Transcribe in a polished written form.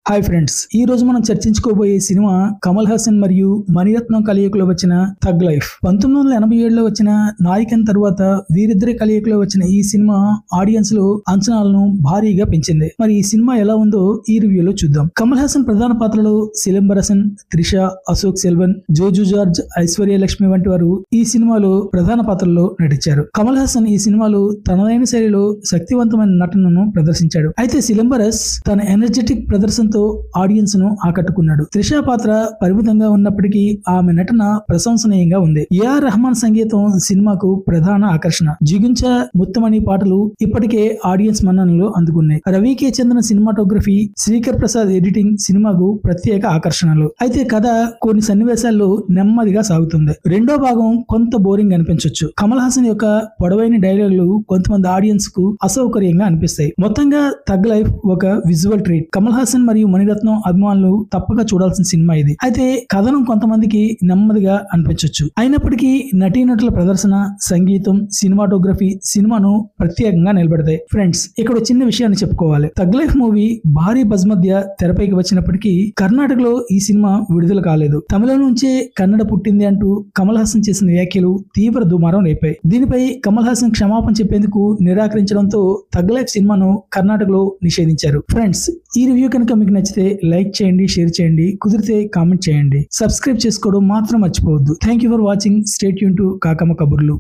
Hi friends, ఈ రోజు మనం చర్చించుకోబోయే సినిమా కమల్ హాసన్ మరియు మణిరత్నం కలయికలో వచ్చిన థగ్ లైఫ్. 1987లో వచ్చిన నాయకన్ తరువాత వీరిద్దరి కలయికలో వచ్చిన ఈ సినిమా ఆడియన్స్ లో అంచనాలను భారీగా పెంచింది. మరి ఈ సినిమా ఎలా ఉందో ఈ రివ్యూలో చూద్దాం. కమల్ హాసన్ ప్రధాన పాత్రలో సిలంబరసన్, త్రిష, అశోక్ సెల్వన్, జోజు జార్జ్, ఐశ్వర్య లక్ష్మి వంటి వారు ఈ సినిమాలో ప్రధాన పాత్రల్లో నటించారు. కమల్ హాసన్ ఈ సినిమాలో తనదైన శైలిలో శక్తివంతమైన నటనను ప్రదర్శించాడు. అయితే సిలంబరస్ తన ఎనర్జెటిక్ ప్రదర్శనతో ఆడియన్స్ ను ఆకట్టుకున్నాడు. త్రిష పాత్ర పరిమితంగా ఉన్నప్పటికీ ఆమె నటన ప్రశంసనీయంగా ఉంది. ఏఆర్ రెహమాన్ సంగీతం సినిమాకు ప్రధాన ఆకర్షణ. జిగుంచ, ముత్తమణి పాటలు ఇప్పటికే ఆడియన్స్ మన్ననలు అందుకున్నాయి. రవికే చెందిన సినిమాటోగ్రఫీ, శ్రీకర్ ప్రసాద్ ఎడిటింగ్ సినిమాకు ప్రత్యేక ఆకర్షణలు. అయితే కథ కొన్ని సన్నివేశాల్లో నెమ్మదిగా సాగుతుంది. రెండో భాగం కొంత బోరింగ్ అనిపించవచ్చు. కమల్ హాసన్ యొక్క పొడవైన డైలాగులు కొంతమంది ఆడియన్స్ కు అసౌకర్యంగా అనిపిస్తాయి. మొత్తంగా థగ్ లైఫ్ ఒక విజువల్ ట్రీట్. కమల్ హాసన్ మరియు మణిరత్నం అభిమానులు తప్పక చూడాల్సిన సినిమా ఇది. అయితే కథనం కొంతమందికి నెమ్మదిగా అనిపించవచ్చు. అయినప్పటికీ నటీనటుల ప్రదర్శన, సంగీతం, సినిమాటోగ్రఫీ సినిమాను ప్రత్యేకంగా నిలబెడతాయి. ఫ్రెండ్స్, ఇక్కడ చిన్న విషయాన్ని చెప్పుకోవాలి. థగ్ లైఫ్ మూవీ భారీ బజ్ మధ్య తెరపైకి వచ్చినప్పటికీ కర్ణాటకలో ఈ సినిమా విడుదల కాలేదు. తమిళం నుంచే కన్నడ పుట్టింది అంటూ కమల్ హాసన్ చేసిన వ్యాఖ్యలు తీవ్ర దుమారం రేపాయి. దీనిపై కమల్ హాసన్ క్షమాపణ చెప్పేందుకు నిరాకరించడంతో థగ్ లైఫ్ సినిమాను కర్ణాటకలో నిషేధించారు. ఫ్రెండ్స్, ఈ రివ్యూ కనుక మీకు నచ్చితే లైక్ చేయండి, షేర్ చేయండి, కుదిరితే కామెంట్ చేయండి. సబ్స్క్రైబ్ చేసుకోవడం మాత్రం మర్చిపోవద్దు. Thank you for watching. Stay tune to Kakamma కబుర్లు.